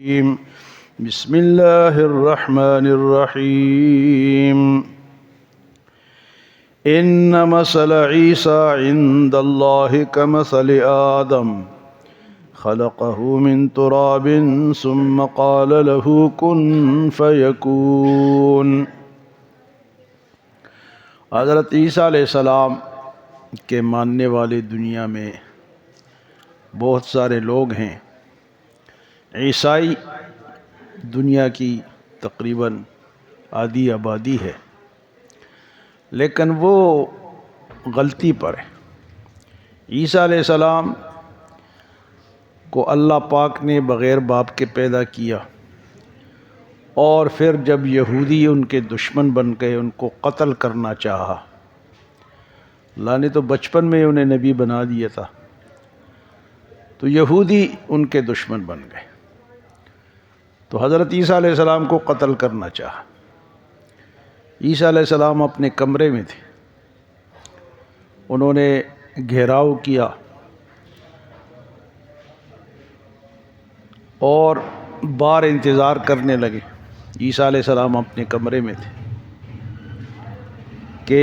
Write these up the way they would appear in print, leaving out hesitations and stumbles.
بسم اللہ الرحمن الرحیم ان مثل عیسیٰ عند اللہ کمثل آدم خلقه من تراب ثم قال له كن فيكون۔ حضرت عیسیٰ علیہ السلام کے ماننے والے دنیا میں بہت سارے لوگ ہیں۔ عیسائی دنیا کی تقریباً آدھی آبادی ہے، لیکن وہ غلطی پر ہے۔ عیسیٰ علیہ السلام کو اللہ پاک نے بغیر باپ کے پیدا کیا، اور پھر جب یہودی ان کے دشمن بن گئے، ان کو قتل کرنا چاہا۔ اللہ نے تو بچپن میں انہیں نبی بنا دیا تھا، تو یہودی ان کے دشمن بن گئے، تو حضرت عیسیٰ علیہ السلام کو قتل کرنا چاہا۔ عیسیٰ علیہ السلام اپنے کمرے میں تھے، انہوں نے گھیراؤ کیا اور باہر انتظار کرنے لگے۔ عیسیٰ علیہ السلام اپنے کمرے میں تھے کہ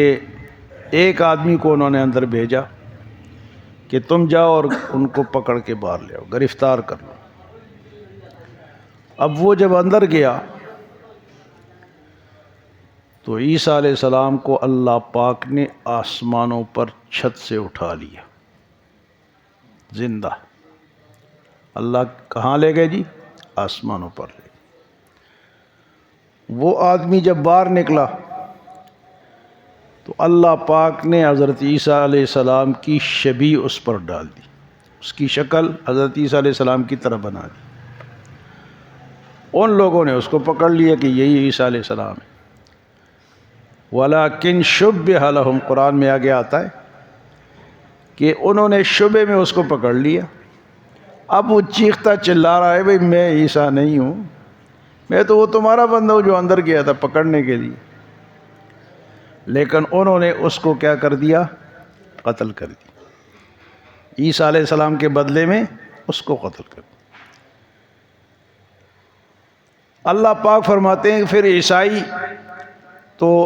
ایک آدمی کو انہوں نے اندر بھیجا کہ تم جاؤ اور ان کو پکڑ کے باہر لے آؤ، گرفتار کر لو۔ اب وہ جب اندر گیا تو عیسیٰ علیہ السلام کو اللہ پاک نے آسمانوں پر چھت سے اٹھا لیا زندہ۔ اللہ کہاں لے گئے جی؟ آسمانوں پر لے گئے۔ وہ آدمی جب باہر نکلا تو اللہ پاک نے حضرت عیسیٰ علیہ السلام کی شبیہ اس پر ڈال دی، اس کی شکل حضرت عیسیٰ علیہ السلام کی طرح بنا دی۔ ان لوگوں نے اس کو پکڑ لیا کہ یہی عیسیٰ علیہ السلام ہے۔ وَلَكِنْ شُبِّهَ لَهُمْ، قرآن میں آگے آتا ہے کہ انہوں نے شبے میں اس کو پکڑ لیا۔ اب وہ چیختا چلا رہا ہے، بھئی میں عیسیٰ نہیں ہوں، میں تو وہ تمہارا بندہ ہوں جو اندر گیا تھا پکڑنے کے لیے۔ لیکن انہوں نے اس کو کیا کر دیا؟ قتل کر دیا۔ عیسیٰ علیہ السلام کے بدلے میں اس کو قتل کر دیا۔ اللہ پاک فرماتے ہیں کہ پھر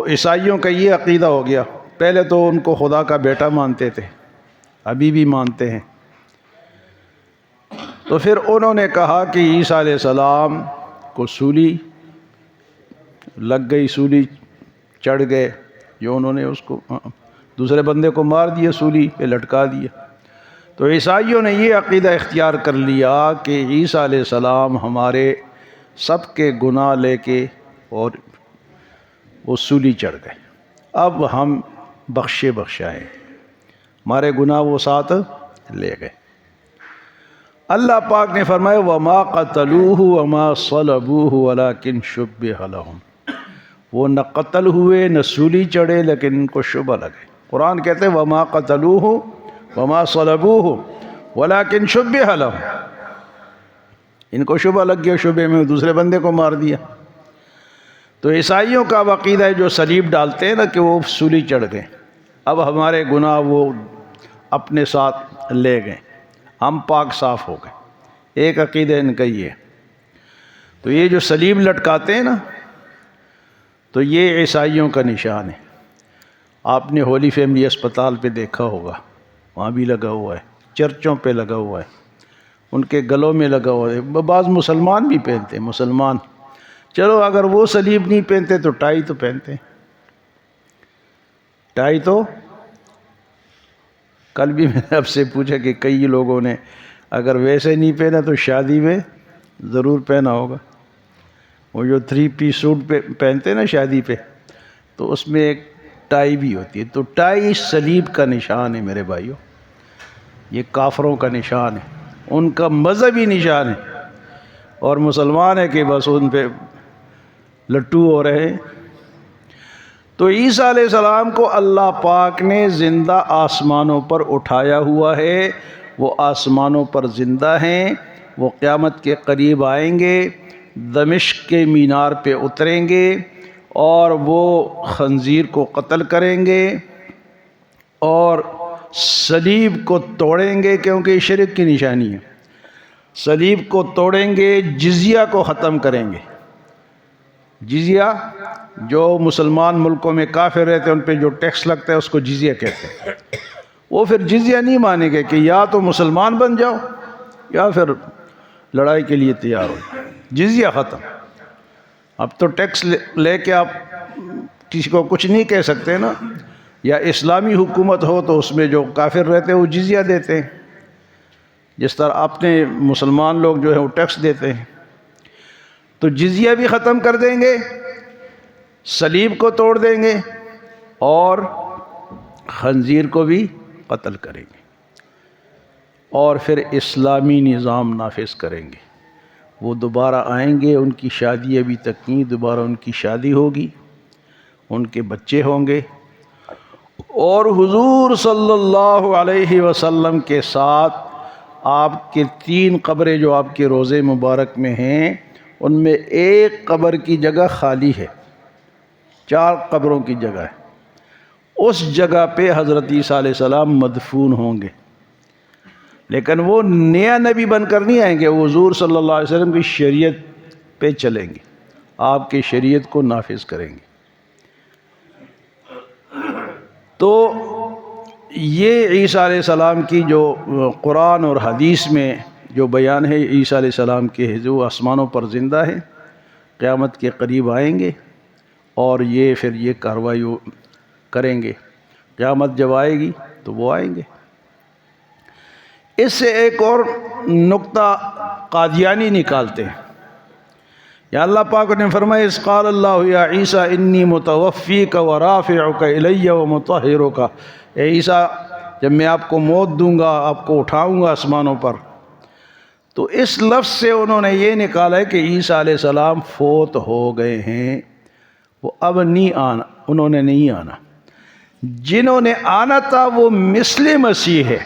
عیسائیوں کا یہ عقیدہ ہو گیا۔ پہلے تو ان کو خدا کا بیٹا مانتے تھے، ابھی بھی مانتے ہیں۔ تو پھر انہوں نے کہا کہ عیسیٰ علیہ السلام کو سولی لگ گئی، سولی چڑھ گئے، جو انہوں نے اس کو دوسرے بندے کو مار دیا، سولی پہ لٹکا دیا۔ تو عیسائیوں نے یہ عقیدہ اختیار کر لیا کہ عیسیٰ علیہ السلام ہمارے سب کے گناہ لے کے اور وہ سولی چڑھ گئے، اب ہم بخشائے، ہمارے گناہ وہ ساتھ لے گئے۔ اللہ پاک نے فرمایا وَمَا قَتَلُوهُ وَمَا صَلَبُوهُ وَلَكِنْ شُبِّهَ لَهُمْ، وہ نہ قتل ہوئے نہ سولی چڑھے، لیکن ان کو شبہ لگے۔ قرآن کہتے ہیں وَمَا قَتَلُوهُ وَمَا صَلَبُوهُ وَلَكِنْ شُبِّهَ لَهُمْ، ان کو شبہ لگ گیا، شبے میں دوسرے بندے کو مار دیا۔ تو عیسائیوں کا عقیدہ ہے، جو صلیب ڈالتے ہیں نا کہ وہ سولی چڑھ گئے، اب ہمارے گناہ وہ اپنے ساتھ لے گئے، ہم پاک صاف ہو گئے۔ ایک عقیدہ ان کا یہ ہے۔ تو یہ جو صلیب لٹکاتے ہیں نا، تو یہ عیسائیوں کا نشان ہے۔ آپ نے ہولی فیملی اسپتال پہ دیکھا ہوگا، وہاں بھی لگا ہوا ہے، چرچوں پہ لگا ہوا ہے، ان کے گلوں میں لگا ہوا ہے۔ بعض مسلمان بھی پہنتے ہیں، مسلمان چلو اگر وہ صلیب نہیں پہنتے تو ٹائی تو پہنتے ہیں۔ ٹائی تو کل بھی میں نے آپ سے پوچھا کہ کئی لوگوں نے اگر ویسے نہیں پہنا تو شادی میں ضرور پہنا ہوگا۔ وہ جو 3 پیس سوٹ پہ پہنتے ہیں نا شادی پہ، تو اس میں ایک ٹائی بھی ہوتی ہے۔ تو ٹائی صلیب کا نشان ہے میرے بھائیوں، یہ کافروں کا نشان ہے، ان کا مذہبی نشان ہے، اور مسلمان ہے کہ بس ان پہ لٹو ہو رہے ہیں۔ تو عیسیٰ علیہ السلام کو اللہ پاک نے زندہ آسمانوں پر اٹھایا ہوا ہے، وہ آسمانوں پر زندہ ہیں، وہ قیامت کے قریب آئیں گے، دمشق کے مینار پہ اتریں گے اور وہ خنزیر کو قتل کریں گے اور صلیب کو توڑیں گے، کیونکہ شرک کی نشانی ہے۔ صلیب کو توڑیں گے، جزیہ کو ختم کریں گے۔ جزیہ جو مسلمان ملکوں میں کافر رہتے ہیں ان پہ جو ٹیکس لگتا ہے اس کو جزیہ کہتے ہیں۔ وہ پھر جزیہ نہیں مانیں گے کہ یا تو مسلمان بن جاؤ یا پھر لڑائی کے لیے تیار ہو جاؤ۔ جزیہ ختم۔ اب تو ٹیکس لے کے آپ کسی کو کچھ نہیں کہہ سکتے نا، یا اسلامی حکومت ہو تو اس میں جو کافر رہتے ہیں وہ جزیہ دیتے ہیں، جس طرح اپنے مسلمان لوگ جو ہے وہ ٹیکس دیتے ہیں۔ تو جزیہ بھی ختم کر دیں گے، صلیب کو توڑ دیں گے، اور خنزیر کو بھی قتل کریں گے، اور پھر اسلامی نظام نافذ کریں گے۔ وہ دوبارہ آئیں گے، ان کی شادی ابھی تک نہیں، دوبارہ ان کی شادی ہوگی، ان کے بچے ہوں گے، اور حضور صلی اللہ علیہ وسلم کے ساتھ آپ کے 3 قبریں جو آپ کے روضے مبارک میں ہیں، ان میں ایک قبر کی جگہ خالی ہے، 4 قبروں کی جگہ ہے۔ اس جگہ پہ حضرت عیسیٰ علیہ السلام مدفون ہوں گے، لیکن وہ نیا نبی بن کر نہیں آئیں گے، وہ حضور صلی اللہ علیہ وسلم کی شریعت پہ چلیں گے، آپ کی شریعت کو نافذ کریں گے۔ تو یہ عیسیٰ علیہ السلام کی جو قرآن اور حدیث میں جو بیان ہے عیسیٰ علیہ السلام کے، جو آسمانوں پر زندہ ہے، قیامت کے قریب آئیں گے، اور یہ پھر یہ کارروائی کریں گے۔ قیامت جب آئے گی تو وہ آئیں گے۔ اس سے ایک اور نقطہ قادیانی نکالتے ہیں۔ یا اللہ پاک نے فرمایا اذ قال اللہ یا عیسیٰ انی متوفیک ورافعک الی ومطہرک، اے عیسیٰ جب میں آپ کو موت دوں گا، آپ کو اٹھاؤں گا آسمانوں پر، تو اس لفظ سے انہوں نے یہ نکالا ہے کہ عیسیٰ علیہ السلام فوت ہو گئے ہیں، وہ اب نہیں آنا، انہوں نے نہیں آنا۔ جنہوں نے آنا تھا وہ مثل مسیح ہے،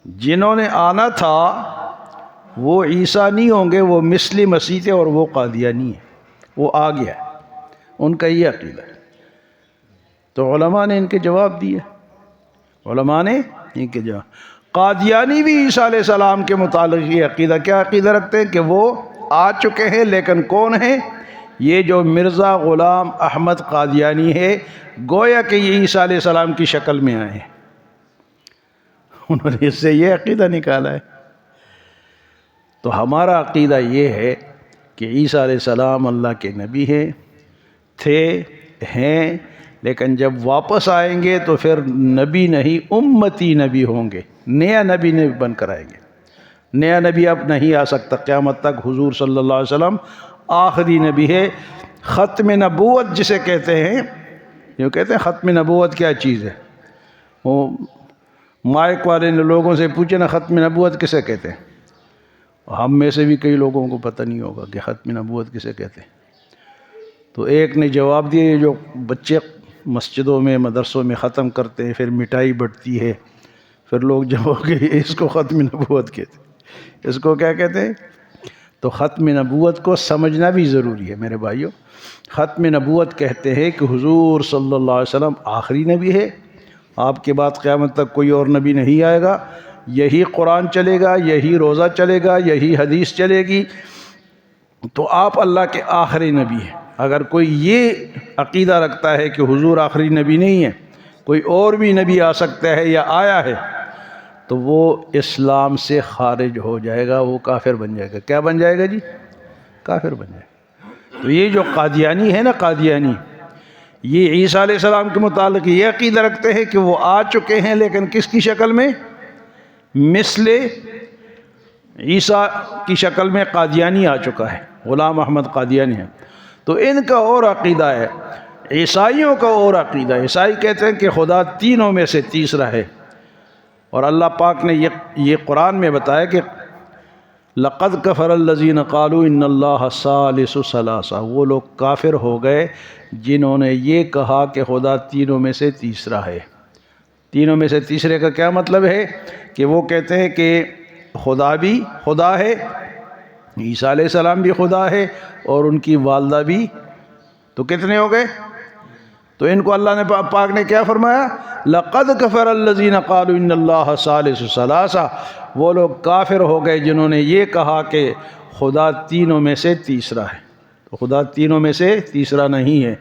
جنہوں نے آنا تھا وہ عیسیٰ نہیں ہوں گے، وہ مثل مسیح تھے، اور وہ قادیانی ہے، وہ آ گیا ہے، ان کا یہ عقیدہ ہے۔ تو علماء نے ان کے جواب دیے، علماء نے ان کے جواب۔ قادیانی بھی عیسیٰ علیہ السلام کے متعلق یہ عقیدہ، کیا عقیدہ رکھتے ہیں کہ وہ آ چکے ہیں، لیکن کون ہیں؟ یہ جو مرزا غلام احمد قادیانی ہے، گویا کہ یہ عیسیٰ علیہ السلام کی شکل میں آئے ہیں، انہوں نے اس سے یہ عقیدہ نکالا ہے۔ تو ہمارا عقیدہ یہ ہے کہ عیسیٰ علیہ السلام اللہ کے نبی تھے، ہیں، لیکن جب واپس آئیں گے تو پھر نبی نہیں امتی نبی ہوں گے، نیا نبی نہیں بن کر آئیں گے۔ نیا نبی اب نہیں آ سکتا قیامت تک، حضور صلی اللہ علیہ وسلم آخری نبی ہے۔ ختم نبوت جسے کہتے ہیں، جو کہتے ہیں ختم نبوت کیا چیز ہے، وہ مائک والے نے لوگوں سے پوچھے نا ختم نبوت کسے کہتے ہیں، ہم میں سے بھی کئی لوگوں کو پتہ نہیں ہوگا کہ ختم نبوت کسے کہتے ہیں۔ تو ایک نے جواب دیا، یہ جو بچے مسجدوں میں مدرسوں میں ختم کرتے ہیں، پھر مٹائی بٹتی ہے، پھر لوگ جمع ہو گئے، اس کو ختم نبوت کہتے ہیں۔ اس کو کیا کہتے ہیں؟ تو ختم نبوت کو سمجھنا بھی ضروری ہے میرے بھائیوں۔ ختم نبوت کہتے ہیں کہ حضور صلی اللہ علیہ وسلم آخری نبی ہے، آپ کے بعد قیامت تک کوئی اور نبی نہیں آئے گا، یہی قرآن چلے گا، یہی روزہ چلے گا، یہی حدیث چلے گی، تو آپ اللہ کے آخری نبی ہیں۔ اگر کوئی یہ عقیدہ رکھتا ہے کہ حضور آخری نبی نہیں ہے، کوئی اور بھی نبی آ سکتا ہے یا آیا ہے، تو وہ اسلام سے خارج ہو جائے گا، وہ کافر بن جائے گا۔ کیا بن جائے گا جی؟ کافر بن جائے گا۔ تو یہ جو قادیانی ہے نا، قادیانی، یہ عیسیٰ علیہ السلام کے متعلق یہ عقیدہ رکھتے ہیں کہ وہ آ چکے ہیں، لیکن کس کی شکل میں؟ مثل عیسیٰ کی شکل میں قادیانی آ چکا ہے، غلام احمد قادیانی ہے۔ تو ان کا اور عقیدہ ہے، عیسائیوں کا اور عقیدہ ہے۔ عیسائی کہتے ہیں کہ خدا تینوں میں سے تیسرا ہے، اور اللہ پاک نے یہ قرآن میں بتایا کہ لَقَدْ كَفَرَ الَّذِينَ قَالُوا إِنَّ اللَّهَ ثَالِثُ ثَلَاثَةٍ، وہ لوگ کافر ہو گئے جنہوں نے یہ کہا کہ خدا تینوں میں سے تیسرا ہے۔ تینوں میں سے تیسرے کا کیا مطلب ہے؟ کہ وہ کہتے ہیں کہ خدا بھی خدا ہے، عیسیٰ علیہ السلام بھی خدا ہے، اور ان کی والدہ بھی، تو کتنے ہو گئے؟ تو ان کو اللہ نے پاک نے کیا فرمایا؟ لقد کفر الذین قالوا ان اللہ ثالث ثلاثہ، وہ لوگ کافر ہو گئے جنہوں نے یہ کہا کہ خدا تینوں میں سے تیسرا ہے۔ تو خدا تینوں میں سے تیسرا نہیں ہے۔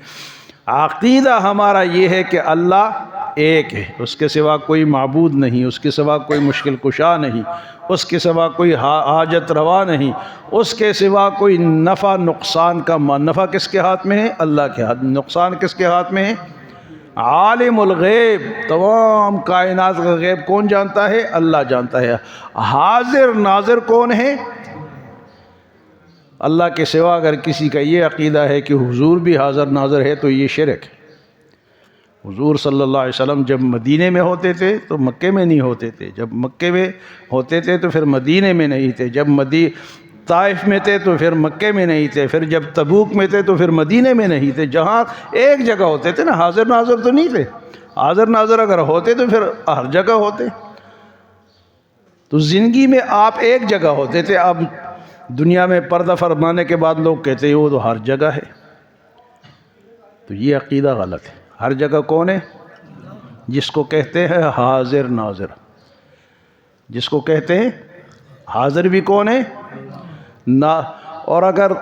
عقیدہ ہمارا یہ ہے کہ اللہ ایک ہے، اس کے سوا کوئی معبود نہیں، اس کے سوا کوئی مشکل کشا نہیں، اس کے سوا کوئی حاجت روا نہیں، اس کے سوا کوئی نفع نقصان کا نفع کس کے ہاتھ میں ہے؟ اللہ کے ہاتھ۔ نقصان کس کے ہاتھ میں ہے؟ عالم الغیب، تمام کائنات کا غیب کون جانتا ہے؟ اللہ جانتا ہے۔ حاضر ناظر کون ہے؟ اللہ کے سوا اگر کسی کا یہ عقیدہ ہے کہ حضور بھی حاضر ناظر ہے تو یہ شرک ہے۔ حضور صلی اللہ علیہ وسلم جب مدینے میں ہوتے تھے تو مکے میں نہیں ہوتے تھے، جب مکے میں ہوتے تھے تو پھر مدینے میں نہیں تھے، جب طائف میں تھے تو پھر مکے میں نہیں تھے، پھر جب تبوک میں تھے تو پھر مدینے میں نہیں تھے۔ جہاں ایک جگہ ہوتے تھے نا، حاضر ناظر تو نہیں تھے۔ حاضر ناظر اگر ہوتے تو پھر ہر جگہ ہوتے۔ تو زندگی میں آپ ایک جگہ ہوتے تھے، اب دنیا میں پردہ فرمانے کے بعد لوگ کہتے ہیں وہ تو ہر جگہ ہے۔ تو یہ عقیدہ غلط ہے۔ ہر جگہ کون ہے؟ جس کو کہتے ہیں حاضر ناظر، جس کو کہتے ہیں حاضر بھی کون ہے؟ اور اگر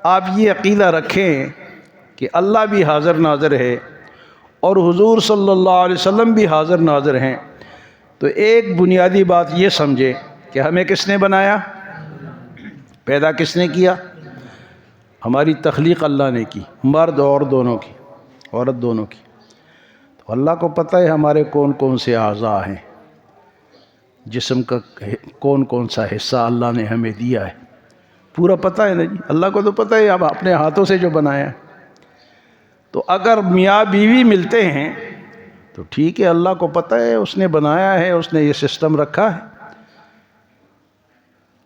آپ یہ عقیدہ رکھیں کہ اللہ بھی حاضر ناظر ہے اور حضور صلی اللہ علیہ وسلم بھی حاضر ناظر ہیں، تو ایک بنیادی بات یہ سمجھے کہ ہمیں کس نے بنایا؟ پیدا کس نے کیا؟ ہماری تخلیق اللہ نے کی، مرد اور دونوں کی، عورت دونوں کی۔ تو اللہ کو پتہ ہے ہمارے کون کون سے اعضاء ہیں، جسم کا کون کون سا حصہ اللہ نے ہمیں دیا ہے، پورا پتہ ہے نا جی۔ اللہ کو تو پتہ ہے اب اپنے ہاتھوں سے جو بنایا ہے۔ تو اگر میاں بیوی ملتے ہیں تو ٹھیک ہے، اللہ کو پتہ ہے، اس نے بنایا ہے، اس نے یہ سسٹم رکھا ہے۔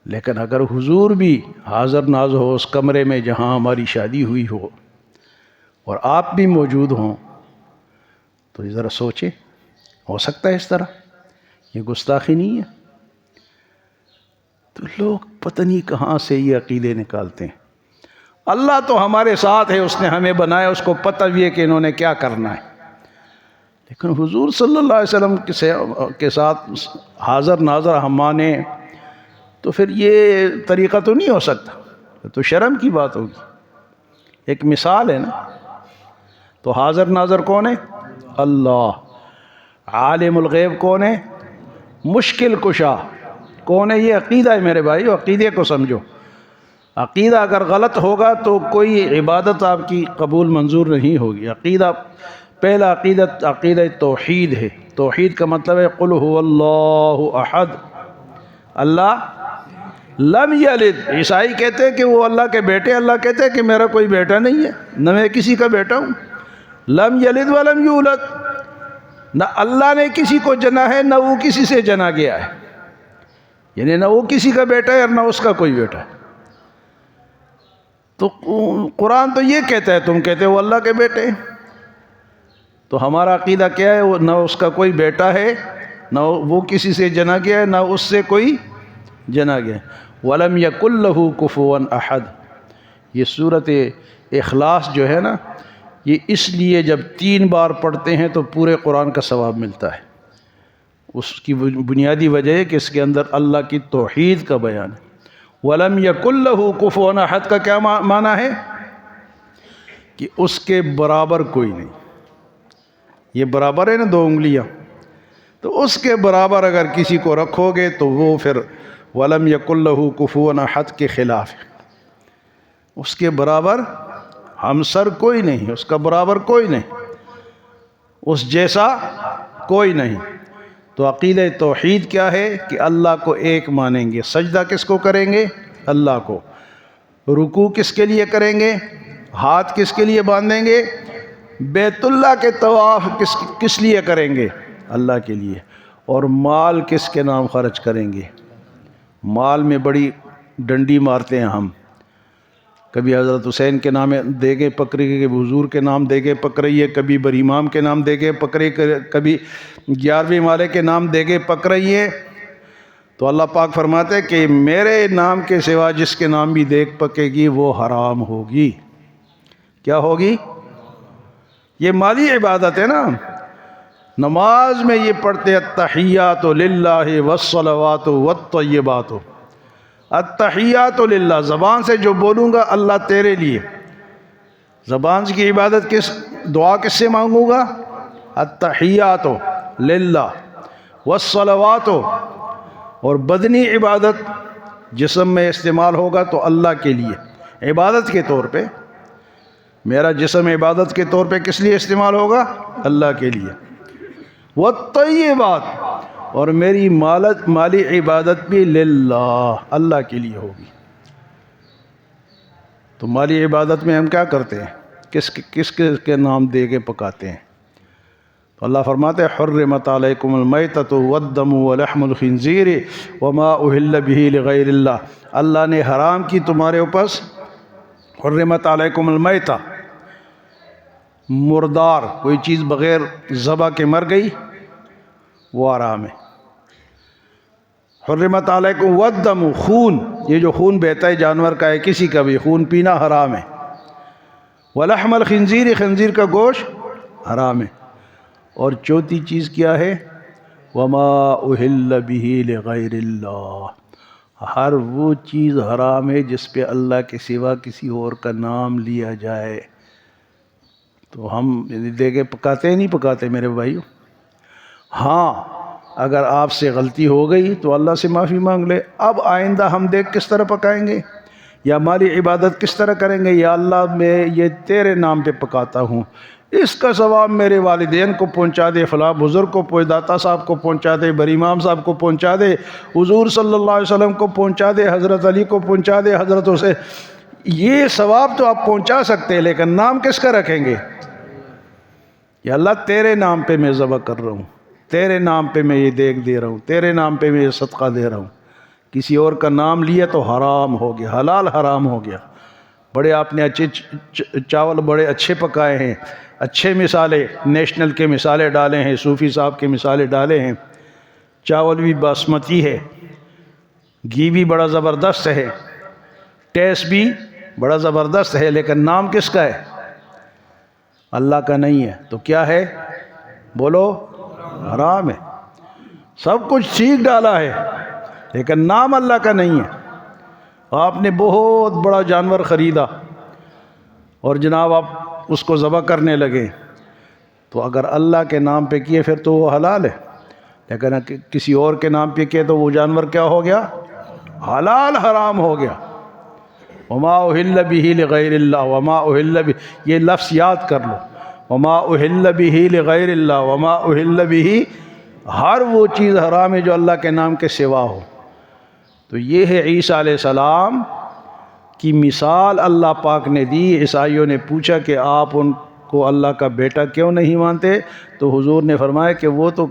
لیکن اگر حضور بھی حاضر ناظر ہو اس کمرے میں جہاں ہماری شادی ہوئی ہو اور آپ بھی موجود ہوں، تو ذرا سوچیں، ہو سکتا ہے اس طرح؟ یہ گستاخی نہیں ہے؟ تو لوگ پتہ نہیں کہاں سے یہ عقیدے نکالتے ہیں۔ اللہ تو ہمارے ساتھ ہے، اس نے ہمیں بنایا، اس کو پتہ بھی ہے کہ انہوں نے کیا کرنا ہے۔ لیکن حضور صلی اللہ علیہ وسلم کے ساتھ حاضر ناظر ہم مانیں تو پھر یہ طریقہ تو نہیں ہو سکتا، تو شرم کی بات ہوگی۔ ایک مثال ہے نا۔ تو حاضر ناظر کون ہے؟ اللہ۔ عالم الغیب کون ہے؟ مشکل کشا کون ہے؟ یہ عقیدہ ہے میرے بھائی، عقیدے کو سمجھو۔ عقیدہ اگر غلط ہوگا تو کوئی عبادت آپ کی قبول منظور نہیں ہوگی۔ عقیدہ، پہلا عقیدہ توحید ہے۔ توحید کا مطلب ہے قل هو اللہ احد، اللہ لم یلد۔ عیسائی کہتے ہیں کہ وہ اللہ کے بیٹے، اللہ کہتے ہیں کہ میرا کوئی بیٹا نہیں ہے، نہ میں کسی کا بیٹا ہوں۔ لم یلد ولم یولد، نہ اللہ نے کسی کو جنا ہے نہ وہ کسی سے جنا گیا ہے، یعنی نہ وہ کسی کا بیٹا ہے اور نہ اس کا کوئی بیٹا ہے۔ تو قرآن تو یہ کہتا ہے، تم کہتے ہو اللہ کے بیٹے۔ تو ہمارا عقیدہ کیا ہے؟ وہ نہ اس کا کوئی بیٹا ہے، نہ وہ کسی سے جنا گیا ہے، نہ اس سے کوئی جنا گیا ہے۔ وَلَمْ يَكُنْ لَهُ كُفُوًا أَحَدٌ۔ یہ صورت اخلاص جو ہے نا، یہ اس لیے جب 3 بار پڑھتے ہیں تو پورے قرآن کا ثواب ملتا ہے۔ اس کی بنیادی وجہ ہے کہ اس کے اندر اللہ کی توحید کا بیان ہے۔ وَلَمْ يَكُنْ لَهُ كُفُوًا أَحَدٌ کا کیا معنی ہے؟ کہ اس کے برابر کوئی نہیں۔ یہ برابر ہے نا 2 انگلیاں، تو اس کے برابر اگر کسی کو رکھو گے تو وہ پھر وَلَمْ يَكُنْ لَهُ كُفُوًا أَحَدٌ کے خلاف ہے۔ اس کے برابر ہمسر کوئی نہیں، اس کا برابر کوئی نہیں، اس جیسا کوئی نہیں۔ تو عقیدہ توحید کیا ہے؟ کہ اللہ کو ایک مانیں گے۔ سجدہ کس کو کریں گے؟ اللہ کو۔ رکوع کس کے لیے کریں گے؟ ہاتھ کس کے لیے باندھیں گے؟ بیت اللہ کے طواف کس لیے کریں گے؟ اللہ کے لیے۔ اور مال کس کے نام خرچ کریں گے؟ مال میں بڑی ڈنڈی مارتے ہیں ہم، کبھی حضرت حسین کے نام دے گے پکڑے، کبھی حضور کے نام دے گے پکڑیے، کبھی بر امام کے نام دے گے پکڑے، کبھی 11ویں والے کے نام دے گے پکڑیے۔ تو اللہ پاک فرماتے ہیں کہ میرے نام کے سوا جس کے نام بھی دیکھ پکے گی وہ حرام ہوگی۔ کیا ہوگی؟ یہ مالی عبادت ہے نا. نماز میں یہ پڑھتے التحیات للہ والصلوات والطیبات. التحیات للہ، زبان سے جو بولوں گا اللہ تیرے لیے. زبان کی عبادت دعا کس سے مانگوں گا؟ التحیات للہ والصلوات. اور بدنی عبادت جسم میں استعمال ہوگا تو اللہ کے لیے عبادت کے طور پہ. میرا جسم عبادت کے طور پہ کس لیے استعمال ہوگا؟ اللہ کے لیے. والطیبات، اور میری مالی عبادت بھی للہ، اللہ کے لیے ہوگی. تو مالی عبادت میں ہم کیا کرتے ہیں؟ کس کے نام دے کے پکاتے ہیں؟ تو اللہ فرماتے ہیں حرمت علیکم المیتۃ والدم ولحم الخنزیر وما اہل بہ لغیر اللہ. اللہ نے حرام کی تمہارے اوپر. حرمت علیکم المیتہ، مردار کوئی چیز بغیر ذبح کے مر گئی وہ حرام ہے. حرمت علیکم والدم، خون، یہ جو خون بہتا ہے جانور کا ہے کسی کا بھی، خون پینا حرام ہے. ولحم الخنزیر، خنزیر کا گوشت حرام ہے. اور چوتھی چیز کیا ہے؟ وما اہل بہ لغیر اللہ. ہر وہ چیز حرام ہے جس پہ اللہ کے سوا کسی اور کا نام لیا جائے. تو ہم دے کے پکاتے ہیں نہیں پکاتے میرے بھائیو؟ ہاں اگر آپ سے غلطی ہو گئی تو اللہ سے معافی مانگ لے. اب آئندہ ہم دیکھ کس طرح پکائیں گے یا مالی عبادت کس طرح کریں گے. یا اللہ میں یہ تیرے نام پہ پکاتا ہوں، اس کا ثواب میرے والدین کو پہنچا دے، فلاں بزرگ کو، داتا صاحب کو پہنچا دے، بڑی امام صاحب کو پہنچا دے، حضور صلی اللہ علیہ وسلم کو پہنچا دے، حضرت علی کو پہنچا دے، حضرت حسین. یہ ثواب تو آپ پہنچا سکتے ہیں لیکن نام کس کا رکھیں گے؟ یا اللہ تیرے نام پہ میں ذبح کر رہا ہوں، تیرے نام پہ میں یہ دیگ دے رہا ہوں، تیرے نام پہ میں یہ صدقہ دے رہا ہوں. کسی اور کا نام لیا تو حرام ہو گیا، حلال حرام ہو گیا. بڑے آپ نے اچھے چاول بڑے اچھے پکائے ہیں، اچھے مثالیں نیشنل کے مثالیں ڈالے ہیں، صوفی صاحب کے مثالیں ڈالے ہیں. چاول بھی باسمتی ہے، گھی بھی بڑا زبردست ہے، ٹیسٹ بھی بڑا زبردست ہے، لیکن نام کس کا ہے؟ اللہ کا نہیں ہے. تو کیا ہے؟ بولو، حرام ہے. سب کچھ ٹھیک ڈالا ہے لیکن نام اللہ کا نہیں ہے. آپ نے بہت بڑا جانور خریدا اور جناب آپ اس کو ذبح کرنے لگے تو اگر اللہ کے نام پہ کیے پھر تو وہ حلال ہے، لیکن کسی اور کے نام پہ کیے تو وہ جانور کیا ہو گیا؟ حلال حرام ہو گیا. وما اہل بہ لغیر اللہ، وما اہل بہ، یہ لفظ یاد کر لو. وما اہل بہ لغیر اللہ، وما اہل بہ، ہر وہ چیز حرام ہے جو اللہ کے نام کے سوا ہو. تو یہ ہے عیسیٰ علیہ السلام کی مثال اللہ پاک نے دی. عیسائیوں نے پوچھا کہ آپ ان کو اللہ کا بیٹا کیوں نہیں مانتے؟ تو حضور نے فرمایا کہ وہ تو،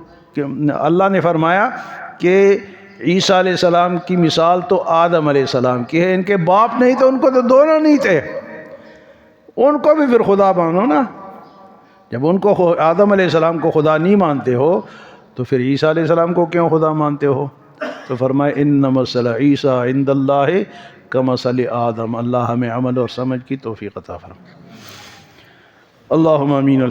اللہ نے فرمایا کہ عیسیٰ علیہ السلام کی مثال تو آدم علیہ السلام کی ہے. ان کے باپ نہیں تو ان کو تو دونوں نہیں تھے، ان کو بھی پھر خدا مانو نا. جب ان کو آدم علیہ السلام کو خدا نہیں مانتے ہو تو پھر عیسیٰ علیہ السلام کو کیوں خدا مانتے ہو؟ تو فرمائے ان مثل عیسیٰ عند اللہ کمثل آدم. اللہ ہمیں عمل اور سمجھ کی توفیق عطا فرمائے. اللہم آمین.